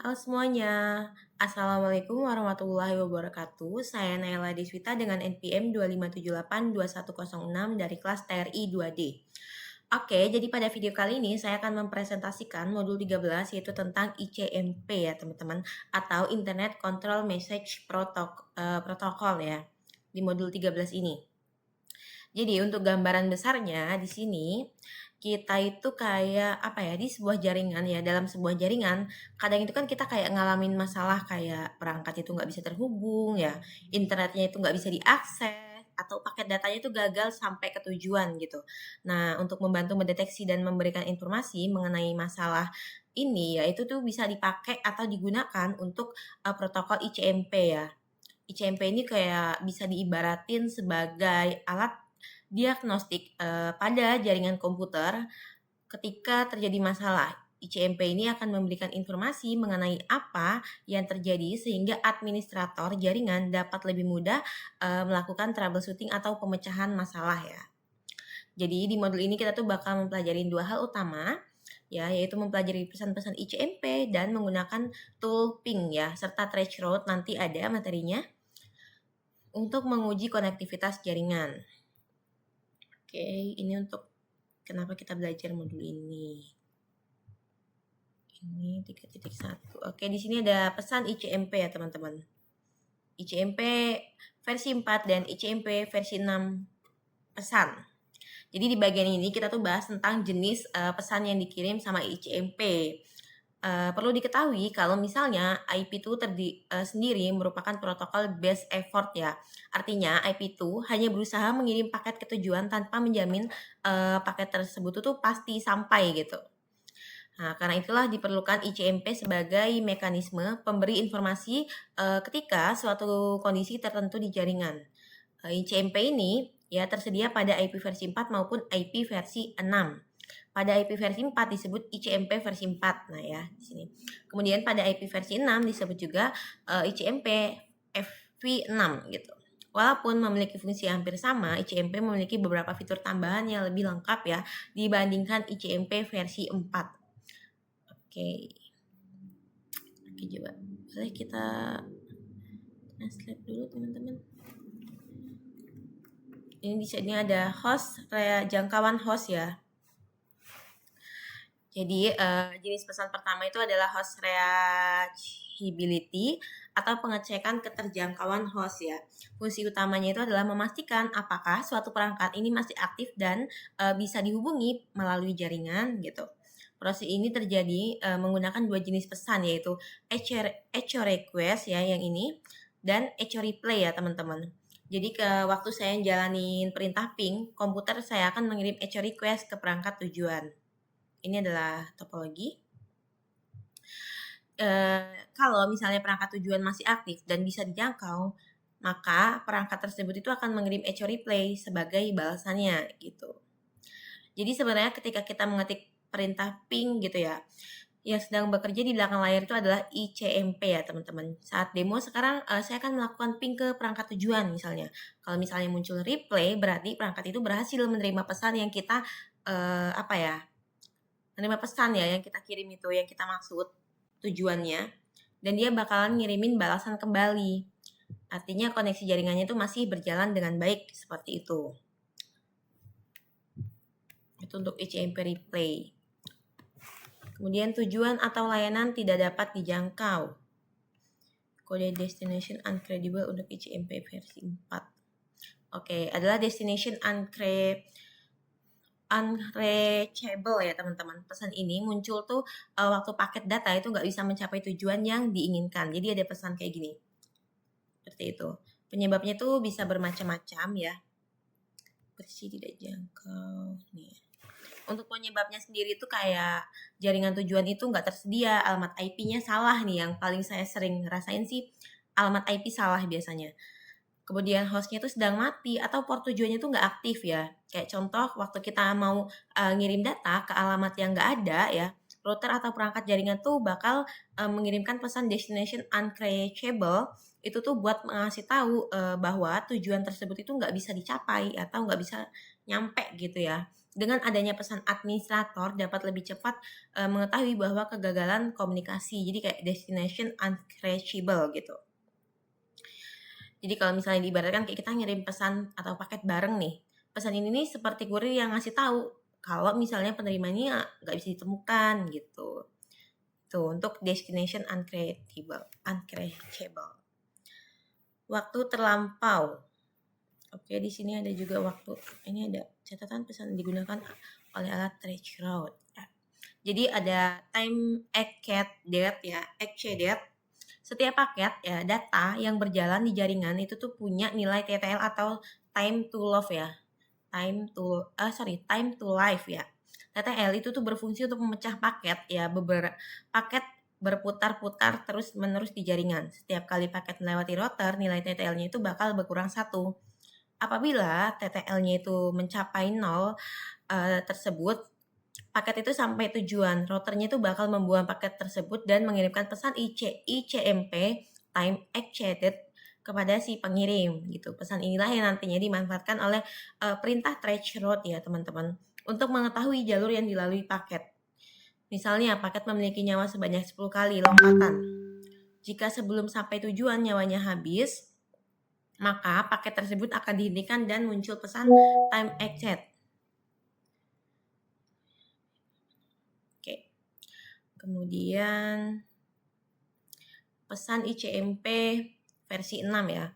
Halo semuanya, Assalamualaikum warahmatullahi wabarakatuh. Saya Naila Deswita dengan NPM 25782106 dari kelas TRI 2D. Oke, jadi pada video kali ini saya akan mempresentasikan modul 13 yaitu tentang ICMP ya teman-teman, atau Internet Control Message Protocol ya, di modul 13 ini. Jadi untuk gambaran besarnya di sini kita itu kayak apa ya, di sebuah jaringan ya, dalam sebuah jaringan kadang itu kan kita kayak ngalamin masalah kayak perangkat itu nggak bisa terhubung ya, internetnya itu nggak bisa diakses, atau paket datanya itu gagal sampai ke tujuan gitu. Nah, untuk membantu mendeteksi dan memberikan informasi mengenai masalah ini ya, itu tuh bisa dipakai atau digunakan untuk protokol ICMP ya. ICMP ini kayak bisa diibaratin sebagai alat diagnostik pada jaringan komputer ketika terjadi masalah. ICMP ini akan memberikan informasi mengenai apa yang terjadi sehingga administrator jaringan dapat lebih mudah melakukan troubleshooting atau pemecahan masalah ya. Jadi di modul ini kita tuh bakal mempelajari dua hal utama ya, yaitu mempelajari pesan-pesan ICMP dan menggunakan tool ping ya, serta threshold nanti ada materinya untuk menguji konektivitas jaringan. Oke, ini untuk kenapa kita belajar modul ini. Ini 3.1. Oke, di sini ada pesan ICMP ya, teman-teman. ICMP versi 4 dan ICMP versi 6 pesan. Jadi di bagian ini kita tuh bahas tentang jenis pesan yang dikirim sama ICMP. Perlu diketahui kalau misalnya IP2 sendiri merupakan protokol best effort ya. Artinya IP2 hanya berusaha mengirim paket ke tujuan tanpa menjamin paket tersebut itu pasti sampai gitu. Nah, karena itulah diperlukan ICMP sebagai mekanisme pemberi informasi ketika suatu kondisi tertentu di jaringan. ICMP ini ya tersedia pada IP versi 4 maupun IP versi 6. Pada IP versi 4 disebut ICMP versi 4. Nah ya, di sini. Kemudian pada IP versi 6 disebut juga ICMP FV6 gitu. Walaupun memiliki fungsi hampir sama, ICMP memiliki beberapa fitur tambahan yang lebih lengkap ya dibandingkan ICMP versi 4. Oke. Oke, coba. Boleh kita translate dulu teman-teman. Ini di sini ada host, jangkauan host ya. Jadi jenis pesan pertama itu adalah host reachability atau pengecekan keterjangkauan host ya. Fungsi utamanya itu adalah memastikan apakah suatu perangkat ini masih aktif dan bisa dihubungi melalui jaringan gitu. Proses ini terjadi menggunakan dua jenis pesan yaitu echo request ya yang ini dan echo replay ya teman-teman. Jadi waktu saya jalanin perintah ping, komputer saya akan mengirim echo request ke perangkat tujuan. Ini adalah topologi. Kalau misalnya perangkat tujuan masih aktif dan bisa dijangkau, maka perangkat tersebut itu akan mengirim echo replay sebagai balasannya gitu. Jadi sebenarnya ketika kita mengetik perintah ping gitu ya, yang sedang bekerja di belakang layar itu adalah ICMP ya teman-teman. Saat demo sekarang saya akan melakukan ping ke perangkat tujuan misalnya. Kalau misalnya muncul replay berarti perangkat itu berhasil menerima pesan yang kita menerima pesan ya yang kita kirim itu, yang kita maksud tujuannya, dan dia bakalan ngirimin balasan kembali. Artinya koneksi jaringannya itu masih berjalan dengan baik seperti itu. Itu untuk ICMP replay. Kemudian tujuan atau layanan tidak dapat dijangkau. Kode destination uncredible untuk ICMP versi 4. Oke, adalah destination unreachable ya teman-teman. Pesan ini muncul tuh waktu paket data itu nggak bisa mencapai tujuan yang diinginkan. Jadi ada pesan kayak gini. Seperti itu. Penyebabnya tuh bisa bermacam-macam ya. Bersih tidak jangkau. Nih. Untuk penyebabnya sendiri itu kayak jaringan tujuan itu nggak tersedia, alamat IP-nya salah nih, yang paling saya sering ngerasain sih alamat IP salah biasanya. Kemudian hostnya itu sedang mati atau port tujuannya itu nggak aktif ya. Kayak contoh waktu kita mau ngirim data ke alamat yang nggak ada ya, router atau perangkat jaringan tuh bakal mengirimkan pesan destination unreachable itu tuh buat ngasih tahu bahwa tujuan tersebut itu nggak bisa dicapai atau nggak bisa nyampe gitu ya. Dengan adanya pesan administrator dapat lebih cepat mengetahui bahwa kegagalan komunikasi. Jadi kayak destination unreachable gitu. Jadi kalau misalnya diibaratkan kayak kita ngirim pesan atau paket bareng nih. Pesan ini nih seperti kurir yang ngasih tahu kalau misalnya penerimanya nggak bisa ditemukan gitu. Tuh untuk destination unreachable. Waktu terlampau. Oke, di sini ada juga waktu. Ini ada catatan pesan digunakan oleh alat trace route. Jadi ada time exact date ya, exact date. Setiap paket ya data yang berjalan di jaringan itu tuh punya nilai TTL atau time to love ya. Time to life ya. TTL itu tuh berfungsi untuk memecah paket ya, beberapa paket berputar-putar terus-menerus di jaringan. Setiap kali paket melewati router, nilai TTL-nya itu bakal berkurang 1. Apabila TTL-nya itu mencapai 0 tersebut, paket itu sampai tujuan. Routernya itu bakal membuang paket tersebut dan mengirimkan pesan ICMP time exceeded kepada si pengirim gitu. Pesan inilah yang nantinya dimanfaatkan oleh perintah trace route ya teman-teman untuk mengetahui jalur yang dilalui paket. Misalnya paket memiliki nyawa sebanyak 10 kali lompatan. Jika sebelum sampai tujuan nyawanya habis, maka paket tersebut akan dihentikan dan muncul pesan time exceed. Oke. Kemudian pesan ICMP versi 6 ya.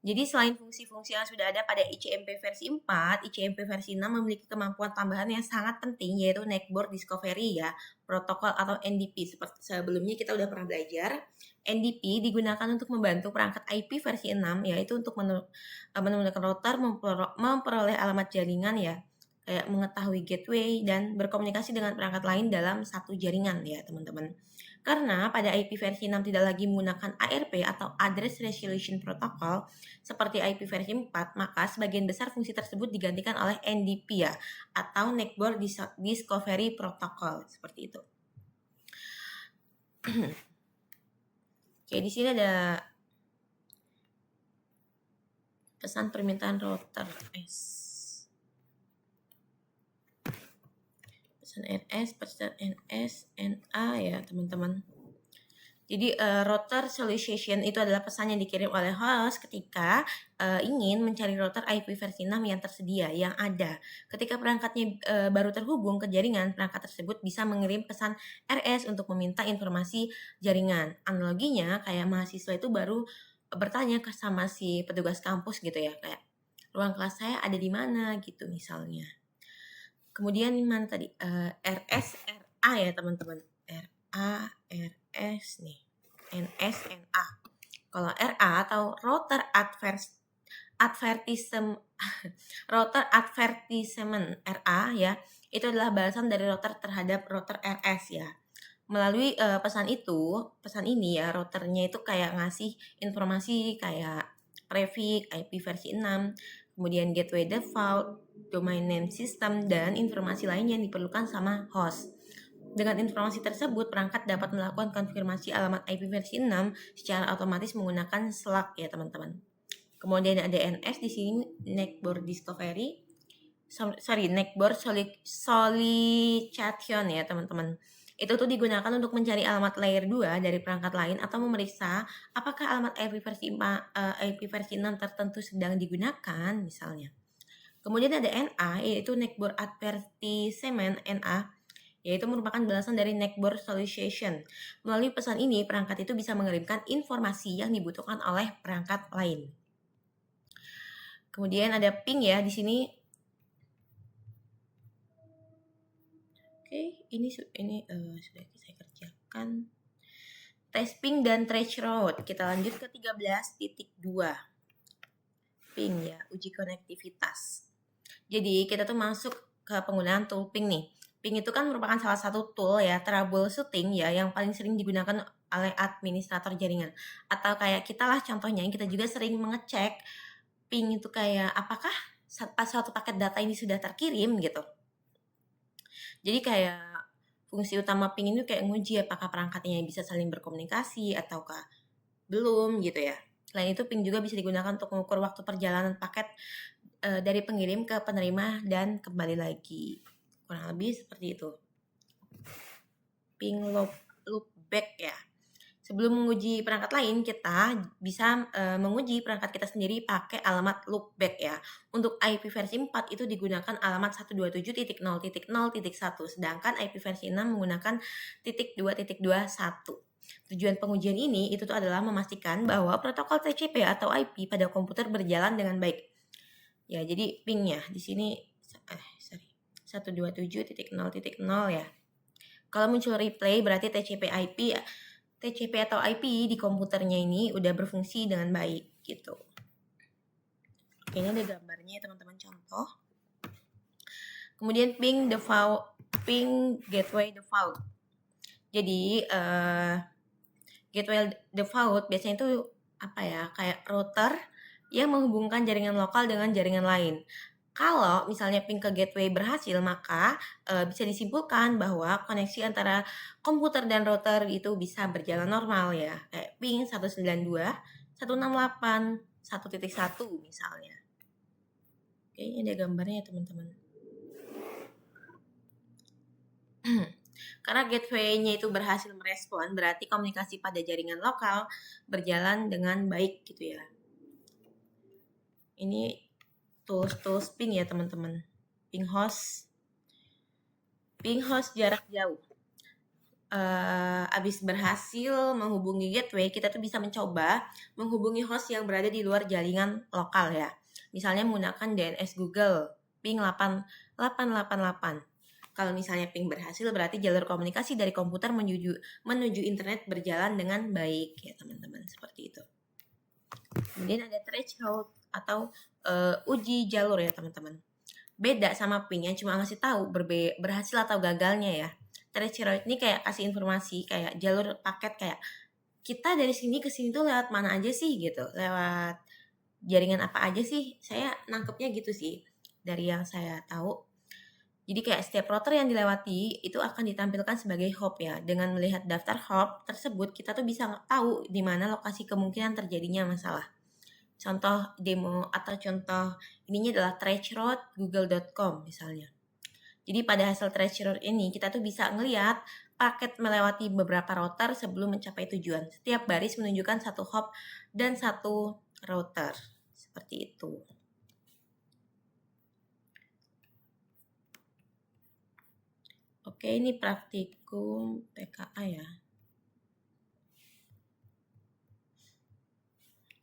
Jadi selain fungsi-fungsi yang sudah ada pada ICMP versi 4, ICMP versi 6 memiliki kemampuan tambahan yang sangat penting yaitu Network Discovery ya, protokol atau NDP. Seperti sebelumnya kita udah pernah belajar, NDP digunakan untuk membantu perangkat IP versi 6 yaitu untuk menemukan router, memperoleh alamat jaringan ya, kayak mengetahui gateway dan berkomunikasi dengan perangkat lain dalam satu jaringan ya teman-teman. Karena pada IP versi 6 tidak lagi menggunakan ARP atau Address Resolution Protocol seperti IP versi 4, maka sebagian besar fungsi tersebut digantikan oleh NDP ya, atau Network Discovery Protocol seperti itu. Oke, di sini ada pesan permintaan router pesan NS, NA ya teman-teman. Jadi router solicitation itu adalah pesan yang dikirim oleh host ketika ingin mencari router IP versi 6 yang tersedia, yang ada. Ketika perangkatnya baru terhubung ke jaringan, perangkat tersebut bisa mengirim pesan RS untuk meminta informasi jaringan. Analoginya kayak mahasiswa itu baru bertanya sama si petugas kampus gitu ya, kayak ruang kelas saya ada di mana gitu misalnya. Kemudian mana tadi? RS, RA ya teman-teman. RA, RS nih. NS, NA. Kalau RA atau router advertisement RA ya, itu adalah balasan dari router terhadap router RS ya. Melalui pesan ini ya, routernya itu kayak ngasih informasi kayak prefix, IP versi 6, kemudian gateway default, domain name system, dan informasi lain yang diperlukan sama host. Dengan informasi tersebut, perangkat dapat melakukan konfirmasi alamat IP versi 6 secara otomatis menggunakan Slack ya teman-teman. Kemudian ada NS di sini, Network Discovery, Network Solicitation ya teman-teman. Itu tuh digunakan untuk mencari alamat layer 2 dari perangkat lain atau memeriksa apakah alamat IP versi 6 tertentu sedang digunakan misalnya. Kemudian ada NA yaitu Network Advertisement NA, yaitu merupakan balasan dari Network Solicitation. Melalui pesan ini, perangkat itu bisa mengirimkan informasi yang dibutuhkan oleh perangkat lain. Kemudian ada ping ya di sini. Oke, ini sudah saya kerjakan. Tes ping dan trace route. Kita lanjut ke 13.2. Ping ya, uji konektivitas. Jadi kita tuh masuk ke penggunaan tool ping nih. Ping itu kan merupakan salah satu tool ya, troubleshooting ya, yang paling sering digunakan oleh administrator jaringan. Atau kayak kita lah contohnya, kita juga sering mengecek ping itu kayak apakah suatu paket data ini sudah terkirim gitu. Jadi kayak fungsi utama ping ini kayak nguji apakah perangkatnya bisa saling berkomunikasi ataukah belum gitu ya. Selain itu ping juga bisa digunakan untuk mengukur waktu perjalanan paket dari pengirim ke penerima dan kembali lagi. Kurang lebih seperti itu. Ping loopback ya. Sebelum menguji perangkat lain, kita bisa menguji perangkat kita sendiri pakai alamat loopback ya. Untuk IP versi 4 itu digunakan alamat 127.0.0.1, sedangkan IP versi 6 menggunakan .2.21. Tujuan pengujian ini itu tuh adalah memastikan bahwa protokol TCP atau IP pada komputer berjalan dengan baik. Ya, jadi pingnya di sini 127.0.0 ya. Kalau muncul replay berarti TCP atau IP di komputernya ini udah berfungsi dengan baik gitu. Oke, ini ada gambarnya ya teman-teman, contoh. Kemudian ping gateway default. Jadi gateway default biasanya itu apa ya, kayak router yang menghubungkan jaringan lokal dengan jaringan lain. Kalau misalnya ping ke gateway berhasil, maka bisa disimpulkan bahwa koneksi antara komputer dan router itu bisa berjalan normal ya. Kayak ping 192.168.1.1 misalnya. Oke, ini ada gambarnya ya teman-teman. Karena gateway-nya itu berhasil merespon, berarti komunikasi pada jaringan lokal berjalan dengan baik gitu ya. Ini tools ping ya teman-teman. Ping host jarak jauh. Abis berhasil menghubungi gateway, kita tuh bisa mencoba menghubungi host yang berada di luar jaringan lokal ya. Misalnya menggunakan DNS Google, ping 8888. Kalau misalnya ping berhasil, berarti jalur komunikasi dari komputer menuju internet berjalan dengan baik ya teman-teman, seperti itu. Kemudian ada threshold atau uji jalur ya teman-teman. Beda sama ping yang cuma ngasih tahu berhasil atau gagalnya ya. Threshold ini kayak kasih informasi, kayak jalur paket, kayak kita dari sini ke sini tuh lewat mana aja sih gitu, lewat jaringan apa aja sih. Saya nangkepnya gitu sih dari yang saya tahu. Jadi kayak setiap router yang dilewati itu akan ditampilkan sebagai hop ya. Dengan melihat daftar hop tersebut, kita tuh bisa tahu di mana lokasi kemungkinan terjadinya masalah. Contoh demo atau contoh ininya adalah traceroute.google.com misalnya. Jadi pada hasil traceroute ini kita tuh bisa ngelihat paket melewati beberapa router sebelum mencapai tujuan. Setiap baris menunjukkan satu hop dan satu router. Seperti itu. Oke, ini praktikum PKA ya.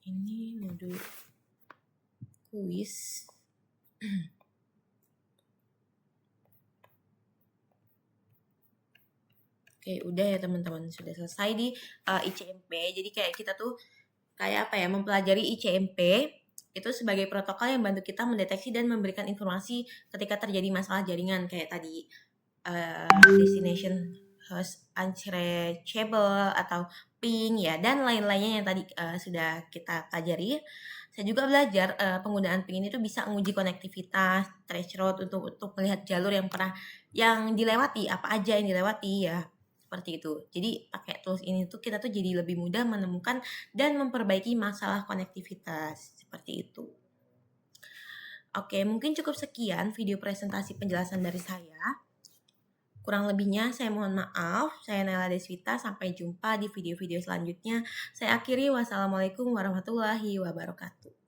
Ini modul kuis. Oke, udah ya teman-teman, sudah selesai di ICMP. Jadi kayak kita tuh kayak apa ya, mempelajari ICMP itu sebagai protokol yang bantu kita mendeteksi dan memberikan informasi ketika terjadi masalah jaringan, kayak tadi destination host unreachable atau ping ya, dan lain-lainnya yang tadi sudah kita pelajari. Saya juga belajar penggunaan ping ini tuh bisa menguji konektivitas, threshold untuk melihat jalur yang dilewati, apa aja yang dilewati ya. Seperti itu. Jadi pakai tools ini tuh kita tuh jadi lebih mudah menemukan dan memperbaiki masalah konektivitas. Seperti itu. Oke, mungkin cukup sekian video presentasi penjelasan dari saya. Kurang lebihnya saya mohon maaf. Saya Nela Deswita, sampai jumpa di video-video selanjutnya. Saya akhiri, wassalamualaikum warahmatullahi wabarakatuh.